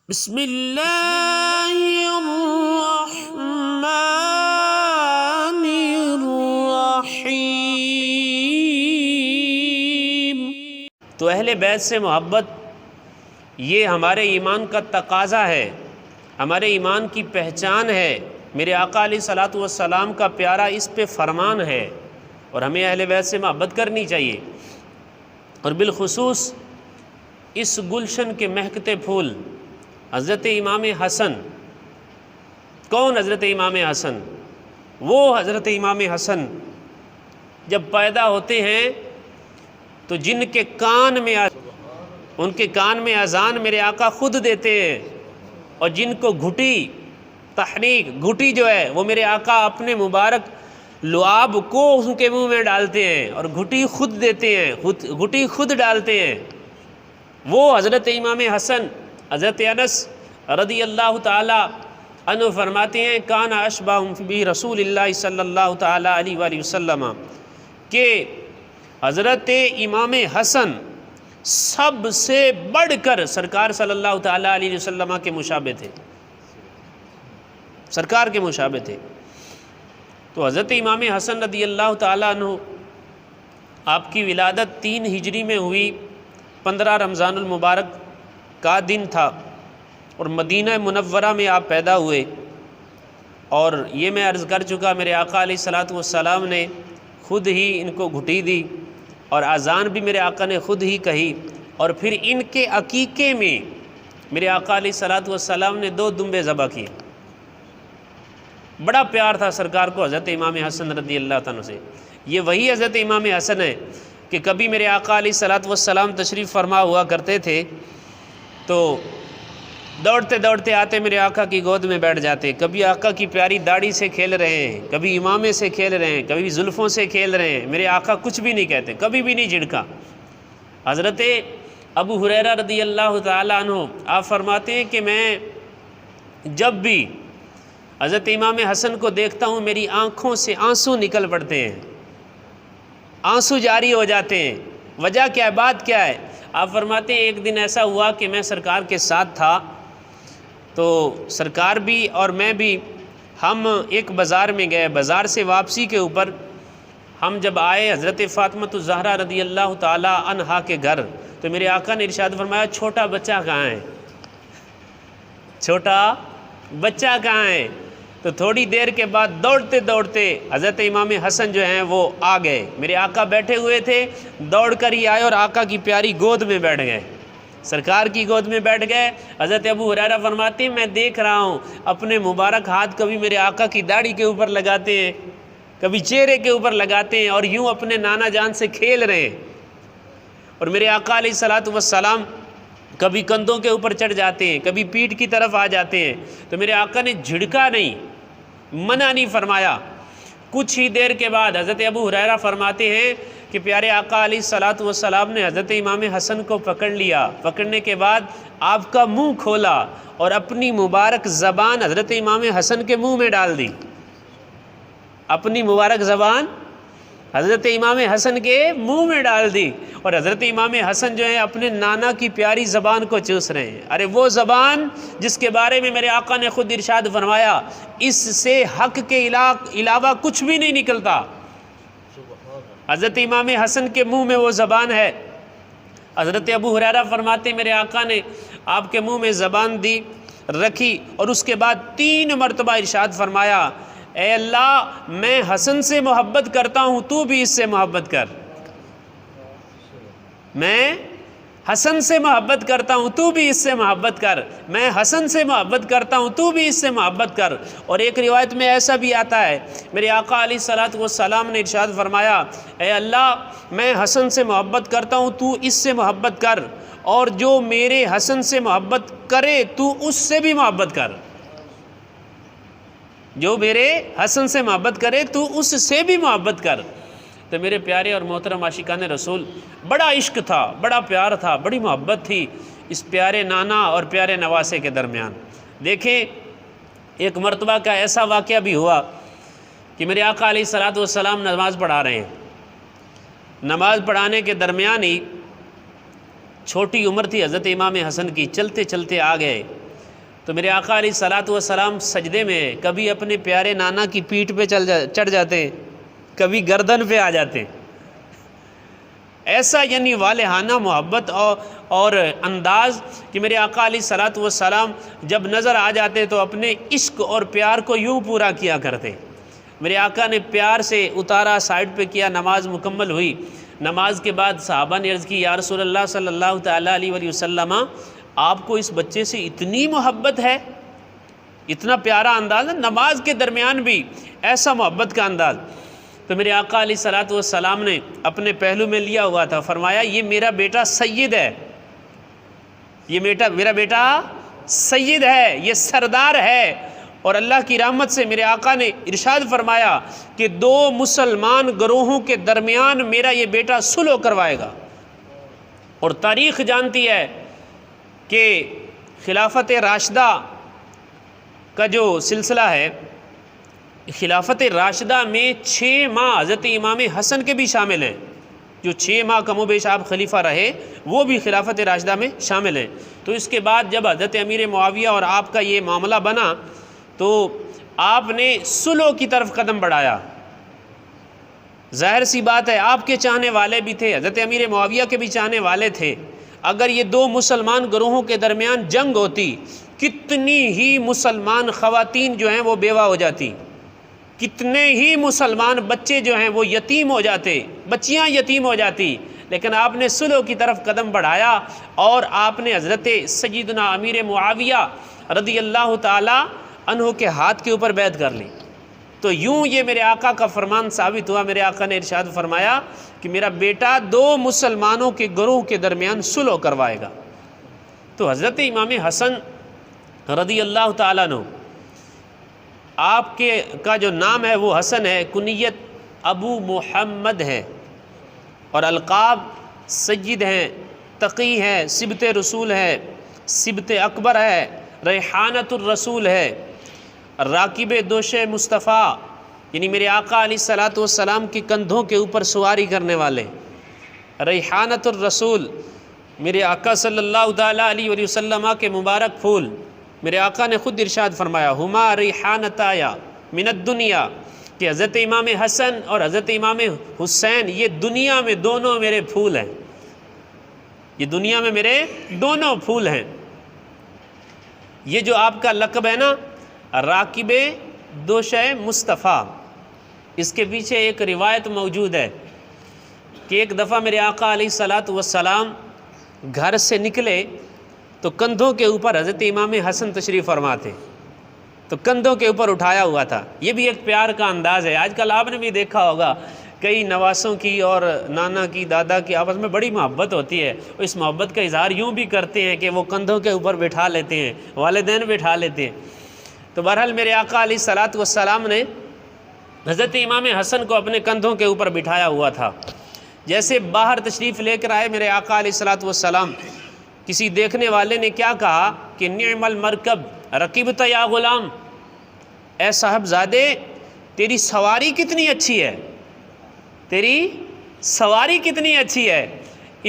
بسم اللہ الرحمن الرحیم۔ تو اہل بیت سے محبت یہ ہمارے ایمان کا تقاضا ہے، ہمارے ایمان کی پہچان ہے۔ میرے آقا علیہ الصلوۃ والسلام کا پیارا اس پہ فرمان ہے، اور ہمیں اہل بیت سے محبت کرنی چاہیے۔ اور بالخصوص اس گلشن کے مہکتے پھول حضرت امام حسن۔ کون حضرت امام حسن؟ وہ حضرت امام حسن جب پیدا ہوتے ہیں تو جن کے کان میں ان کے کان میں اذان میرے آقا خود دیتے ہیں، اور جن کو گھٹی تحریک گھٹی جو ہے وہ میرے آقا اپنے مبارک لعاب کو ان کے منہ میں ڈالتے ہیں، اور گھٹی خود دیتے ہیں، گھٹی خود ڈالتے ہیں۔ وہ حضرت امام حسن، حضرت انس رضی اللہ تعالی عنہ فرماتے ہیں کان اشبہم برسول اللہ صلی اللہ تعالی علیہ وآلہ وسلم، کہ حضرت امام حسن سب سے بڑھ کر سرکار صلی اللہ تعالی علیہ وسلم کے مشابہ تھے، سرکار کے مشابہ تھے۔ تو حضرت امام حسن رضی اللہ تعالی عنہ آپ کی ولادت 3 ہجری میں ہوئی، 15 رمضان المبارک کا دن تھا، اور مدینہ منورہ میں آپ پیدا ہوئے۔ اور یہ میں عرض کر چکا، میرے آقا علیہ الصلوۃ والسلام نے خود ہی ان کو گھٹی دی، اور اذان بھی میرے آقا نے خود ہی کہی، اور پھر ان کے عقیقے میں میرے آقا علیہ الصلوۃ والسلام نے 2 دمبے ذبح کیے۔ بڑا پیار تھا سرکار کو حضرت امام حسن رضی اللہ عنہ سے۔ یہ وہی حضرت امام حسن ہے کہ کبھی میرے آقا علیہ الصلوۃ والسلام تشریف فرما ہوا کرتے تھے تو دوڑتے دوڑتے آتے میرے آقا کی گود میں بیٹھ جاتے، کبھی آقا کی پیاری داڑھی سے کھیل رہے ہیں، کبھی امامے سے کھیل رہے ہیں، کبھی زلفوں سے کھیل رہے ہیں، میرے آقا کچھ بھی نہیں کہتے، کبھی بھی نہیں جھڑکا۔ حضرت ابو ہریرہ رضی اللہ تعالی عنہ آپ فرماتے ہیں کہ میں جب بھی حضرت امام حسن کو دیکھتا ہوں میری آنکھوں سے آنسو نکل پڑتے ہیں، آنسو جاری ہو جاتے ہیں۔ وجہ کیا ہے، بات کیا ہے؟ آپ فرماتے ہیں ایک دن ایسا ہوا کہ میں سرکار کے ساتھ تھا، تو سرکار بھی اور میں بھی ہم ایک بازار میں گئے، بازار سے واپسی کے اوپر ہم جب آئے حضرت فاطمۃ الزہرا رضی اللہ تعالی عنہا کے گھر، تو میرے آقا نے ارشاد فرمایا چھوٹا بچہ کہاں ہے؟ چھوٹا بچہ کہاں ہے؟ تو تھوڑی دیر کے بعد دوڑتے دوڑتے حضرت امام حسن جو ہیں وہ آ گئے، میرے آقا بیٹھے ہوئے تھے، دوڑ کر ہی آئے اور آقا کی پیاری گود میں بیٹھ گئے، سرکار کی گود میں بیٹھ گئے۔ حضرت ابو ہریرہ فرماتے ہیں میں دیکھ رہا ہوں اپنے مبارک ہاتھ کبھی میرے آقا کی داڑھی کے اوپر لگاتے ہیں، کبھی چہرے کے اوپر لگاتے ہیں، اور یوں اپنے نانا جان سے کھیل رہے ہیں۔ اور میرے آقا علیہ الصلوۃ والسلام کبھی کندھوں کے اوپر چڑھ جاتے ہیں، کبھی پیٹھ کی طرف آ جاتے ہیں، تو میرے آقا نے جھڑکا نہیں، منع نہیں فرمایا۔ کچھ ہی دیر کے بعد حضرت ابو ہریرہ فرماتے ہیں کہ پیارے آقا علیہ الصلوۃ والسلام نے حضرت امام حسن کو پکڑ لیا، پکڑنے کے بعد آپ کا منہ کھولا اور اپنی مبارک زبان حضرت امام حسن کے منہ میں ڈال دی، اپنی مبارک زبان حضرت امام حسن کے منہ میں ڈال دی، اور حضرت امام حسن جو ہیں اپنے نانا کی پیاری زبان کو چوس رہے ہیں۔ ارے وہ زبان جس کے بارے میں میرے آقا نے خود ارشاد فرمایا اس سے حق کے علاوہ کچھ بھی نہیں نکلتا، حضرت امام حسن کے منہ میں وہ زبان ہے۔ حضرت ابو ہریرہ فرماتے میرے آقا نے آپ کے منہ میں زبان دی، رکھی، اور اس کے بعد 3 مرتبہ ارشاد فرمایا اے اللہ میں حسن سے محبت کرتا ہوں تو بھی اس سے محبت کر، میں حسن سے محبت کرتا ہوں تو بھی اس سے محبت کر، میں حسن سے محبت کرتا ہوں تو بھی اس سے محبت کر۔ اور ایک روایت میں ایسا بھی آتا ہے میرے آقا علیہ الصلوۃ والسلام نے ارشاد فرمایا اے اللہ میں حسن سے محبت کرتا ہوں تو اس سے محبت کر، اور جو میرے حسن سے محبت کرے تو اس سے بھی محبت کر، جو میرے حسن سے محبت کرے تو اس سے بھی محبت کر۔ تو میرے پیارے اور محترم عاشقان رسول، بڑا عشق تھا، بڑا پیار تھا، بڑی محبت تھی اس پیارے نانا اور پیارے نواسے کے درمیان۔ دیکھیں ایک مرتبہ کا ایسا واقعہ بھی ہوا کہ میرے آقا علیہ الصلوۃ والسلام نماز پڑھا رہے ہیں، نماز پڑھانے کے درمیان ہی چھوٹی عمر تھی حضرت امام حسن کی، چلتے چلتے آ گئے تو میرے آقا علیہ الصلوۃ والسلام سجدے میں کبھی اپنے پیارے نانا کی پیٹھ پہ چڑھ جاتے، کبھی گردن پہ آ جاتے. ایسا یعنی والہانہ محبت اور انداز کہ میرے آقا علیہ الصلوۃ والسلام جب نظر آ جاتے تو اپنے عشق اور پیار کو یوں پورا کیا کرتے. میرے آقا نے پیار سے اتارا، سائڈ پہ کیا، نماز مکمل ہوئی. نماز کے بعد صحابہ نے عرض کی، یا رسول اللہ صلی اللہ تعالیٰ علیہ وآلہ وسلم، آپ کو اس بچے سے اتنی محبت ہے، اتنا پیارا انداز ہے، نماز کے درمیان بھی ایسا محبت کا انداز. تو میرے آقا علیہ الصلوۃ والسلام نے اپنے پہلو میں لیا ہوا تھا، فرمایا یہ میرا بیٹا سید ہے، یہ میرا بیٹا سید ہے، یہ سردار ہے. اور اللہ کی رحمت سے میرے آقا نے ارشاد فرمایا کہ 2 مسلمان گروہوں کے درمیان میرا یہ بیٹا صلح کروائے گا. اور تاریخ جانتی ہے کہ خلافت راشدہ کا جو سلسلہ ہے، خلافت راشدہ میں 6 ماہ حضرت امام حسن کے بھی شامل ہیں. جو 6 ماہ کم و بیش آپ خلیفہ رہے وہ بھی خلافت راشدہ میں شامل ہیں. تو اس کے بعد جب حضرت امیر معاویہ اور آپ کا یہ معاملہ بنا تو آپ نے صلح کی طرف قدم بڑھایا. ظاہر سی بات ہے آپ کے چاہنے والے بھی تھے، حضرت امیر معاویہ کے بھی چاہنے والے تھے. اگر یہ 2 مسلمان گروہوں کے درمیان جنگ ہوتی، کتنی ہی مسلمان خواتین جو ہیں وہ بیوہ ہو جاتی، کتنے ہی مسلمان بچے جو ہیں وہ یتیم ہو جاتے، بچیاں یتیم ہو جاتی. لیکن آپ نے صلح کی طرف قدم بڑھایا اور آپ نے حضرت سیدنا امیر معاویہ رضی اللہ تعالی عنہ کے ہاتھ کے اوپر بیعت کر لی. تو یوں یہ میرے آقا کا فرمان ثابت ہوا. میرے آقا نے ارشاد فرمایا کہ میرا بیٹا 2 مسلمانوں کے گروہ کے درمیان صلح کروائے گا. تو حضرت امام حسن رضی اللہ تعالیٰ عنہ، آپ کے کا جو نام ہے وہ حسن ہے، کنیت ابو محمد ہے، اور القاب سید ہیں، تقی ہے، سبت رسول ہے، سبت اکبر ہے، ریحانت الرسول ہے، راکب دوش مصطفیٰ، یعنی میرے آقا علیہ الصلوۃ والسلام کے کندھوں کے اوپر سواری کرنے والے، ریحانت الرسول، میرے آقا صلی اللہ تعالیٰ علیہ وآلہ وسلم کے مبارک پھول. میرے آقا نے خود ارشاد فرمایا، ہما ریحانتایا من الدنیا، کہ حضرت امام حسن اور حضرت امام حسین یہ دنیا میں دونوں میرے پھول ہیں، یہ دنیا میں میرے دونوں پھول ہیں. یہ جو آپ کا لقب ہے نا راکب دوش مصطفیٰ، اس کے پیچھے ایک روایت موجود ہے کہ ایک دفعہ میرے آقا علیہ الصلوۃ والسلام گھر سے نکلے تو کندھوں کے اوپر حضرت امام حسن تشریف فرما تھے، تو کندھوں کے اوپر اٹھایا ہوا تھا. یہ بھی ایک پیار کا انداز ہے. آج کل آپ نے بھی دیکھا ہوگا کئی نواسوں کی اور نانا کی، دادا کی آپس میں بڑی محبت ہوتی ہے. اس محبت کا اظہار یوں بھی کرتے ہیں کہ وہ کندھوں کے اوپر بٹھا لیتے ہیں، والدین بٹھا لیتے ہیں. تو بہرحال میرے آقا علیہ الصلوۃ والسلام نے حضرت امام حسن کو اپنے کندھوں کے اوپر بٹھایا ہوا تھا. جیسے باہر تشریف لے کر آئے میرے آقا علیہ الصلوۃ والسلام، کسی دیکھنے والے نے کیا کہا کہ نعم المرکب رکبت یا غلام، اے صاحبزادے تیری سواری کتنی اچھی ہے، تیری سواری کتنی اچھی ہے.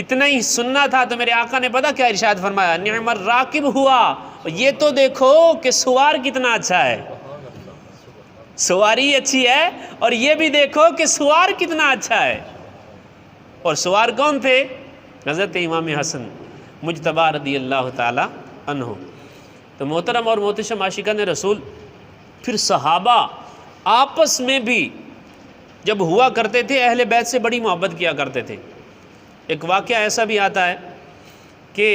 اتنا ہی سننا تھا تو میرے آقا نے پتہ کیا ارشاد فرمایا، نعم الراکب ہوا، یہ تو دیکھو کہ سوار کتنا اچھا ہے. سواری اچھی ہے اور یہ بھی دیکھو کہ سوار کتنا اچھا ہے. اور سوار کون تھے؟ حضرت امام حسن مجتبی رضی اللہ تعالی عنہ. تو محترم اور محتشم عاشقان رسول، پھر صحابہ آپس میں بھی جب ہوا کرتے تھے اہل بیت سے بڑی محبت کیا کرتے تھے. ایک واقعہ ایسا بھی آتا ہے کہ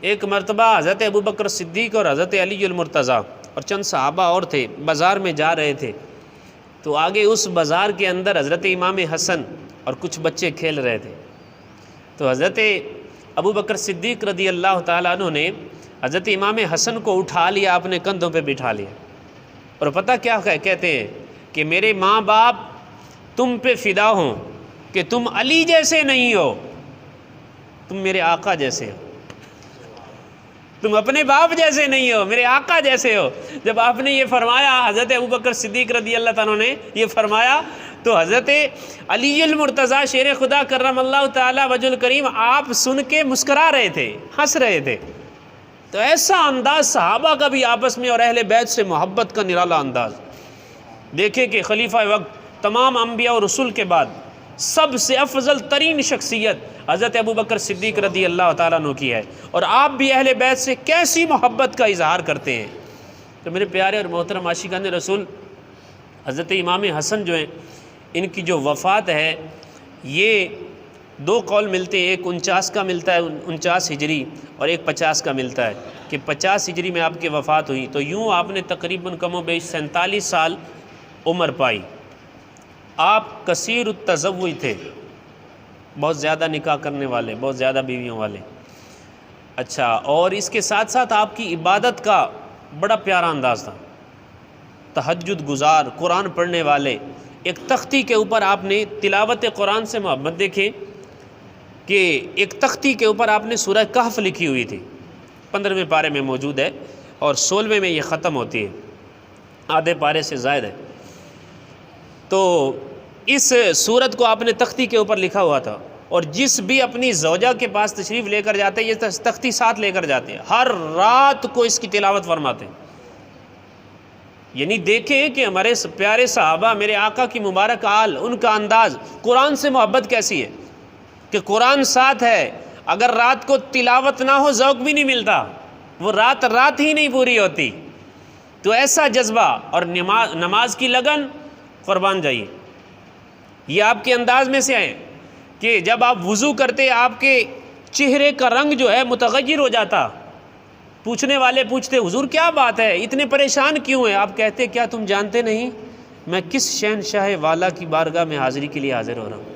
ایک مرتبہ حضرت ابوبکر صدیق اور حضرت علی المرتضیٰ اور چند صحابہ اور تھے، بازار میں جا رہے تھے. تو آگے اس بازار کے اندر حضرت امام حسن اور کچھ بچے کھیل رہے تھے. تو حضرت ابوبکر صدیق رضی اللہ تعالیٰ عنہ نے حضرت امام حسن کو اٹھا لیا، اپنے کندھوں پہ بٹھا لیا. اور پتہ کیا کہتے ہیں کہ میرے ماں باپ تم پہ فدا ہوں کہ تم علی جیسے نہیں ہو، تم میرے آقا جیسے ہو، تم اپنے باپ جیسے نہیں ہو، میرے آقا جیسے ہو. جب آپ نے یہ فرمایا، حضرت ابوبکر صدیق رضی اللہ تعالیٰ نے یہ فرمایا، تو حضرت علی المرتضیٰ شیر خدا کرم اللہ تعالی وجہ الکریم آپ سن کے مسکرا رہے تھے، ہنس رہے تھے. تو ایسا انداز صحابہ کا بھی آپس میں اور اہل بیت سے محبت کا نرالا انداز. دیکھیں کہ خلیفہ وقت تمام انبیاء اور رسول کے بعد سب سے افضل ترین شخصیت حضرت ابوبکر صدیق رضی اللہ تعالیٰ عنہ کی ہے، اور آپ بھی اہل بیت سے کیسی محبت کا اظہار کرتے ہیں. تو میرے پیارے اور محترم عاشقان رسول، حضرت امام حسن جو ہیں ان کی جو وفات ہے یہ دو قول ملتے ہیں، ایک 49 کا ملتا ہے 49 ہجری، اور ایک 50 کا ملتا ہے کہ 50 ہجری میں آپ کی وفات ہوئی. تو یوں آپ نے تقریباً کم و بیش 47 سال عمر پائی. آپ کثیر التزوج تھے، بہت زیادہ نکاح کرنے والے، بہت زیادہ بیویوں والے. اچھا، اور اس کے ساتھ ساتھ آپ کی عبادت کا بڑا پیارا انداز تھا، تہجد گزار، قرآن پڑھنے والے. ایک تختی کے اوپر آپ نے تلاوت قرآن سے محبت، دیکھیں کہ ایک تختی کے اوپر آپ نے سورہ کہف لکھی ہوئی تھی، 15ویں پارے میں موجود ہے اور 16ویں میں یہ ختم ہوتی ہے، آدھے پارے سے زائد ہے. تو اس سورت کو آپ نے تختی کے اوپر لکھا ہوا تھا، اور جس بھی اپنی زوجہ کے پاس تشریف لے کر جاتے یہ تختی ساتھ لے کر جاتے ہیں، ہر رات کو اس کی تلاوت فرماتے ہیں. یعنی دیکھیں کہ ہمارے پیارے صحابہ، میرے آقا کی مبارک آل، ان کا انداز، قرآن سے محبت کیسی ہے کہ قرآن ساتھ ہے، اگر رات کو تلاوت نہ ہو ذوق بھی نہیں ملتا، وہ رات ہی نہیں پوری ہوتی. تو ایسا جذبہ اور نماز کی لگن، قربان جائیے. یہ آپ کے انداز میں سے ہے کہ جب آپ وضو کرتے آپ کے چہرے کا رنگ جو ہے متغیر ہو جاتا. پوچھنے والے پوچھتے حضور کیا بات ہے، اتنے پریشان کیوں ہیں؟ آپ کہتے کیا تم جانتے نہیں میں کس شہنشاہ والا کی بارگاہ میں حاضری کے لیے حاضر ہو رہا ہوں،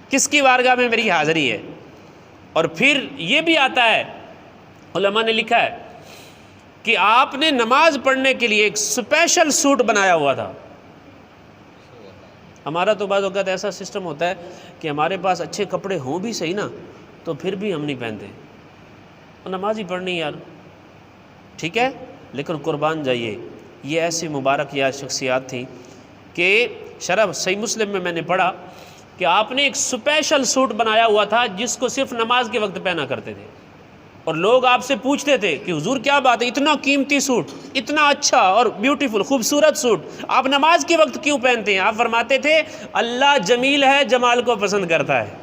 کس کی بارگاہ میں میری حاضری ہے. اور پھر یہ بھی آتا ہے، علماء نے لکھا ہے کہ آپ نے نماز پڑھنے کے لیے ایک اسپیشل سوٹ بنایا ہوا تھا. ہمارا تو بعض اوقات ایسا سسٹم ہوتا ہے کہ ہمارے پاس اچھے کپڑے ہوں بھی صحیح نا، تو پھر بھی ہم نہیں پہنتے، نماز ہی پڑھنی یار، ٹھیک ہے. لیکن قربان جائیے، یہ ایسی مبارک یا شخصیات تھیں کہ شرح صحیح مسلم میں نے پڑھا کہ آپ نے ایک اسپیشل سوٹ بنایا ہوا تھا جس کو صرف نماز کے وقت پہنا کرتے تھے. اور لوگ آپ سے پوچھتے تھے کہ حضور کیا بات ہے، اتنا قیمتی سوٹ، اتنا اچھا اور بیوٹیفل خوبصورت سوٹ آپ نماز کے وقت کیوں پہنتے ہیں؟ آپ فرماتے تھے اللہ جمیل ہے، جمال کو پسند کرتا ہے.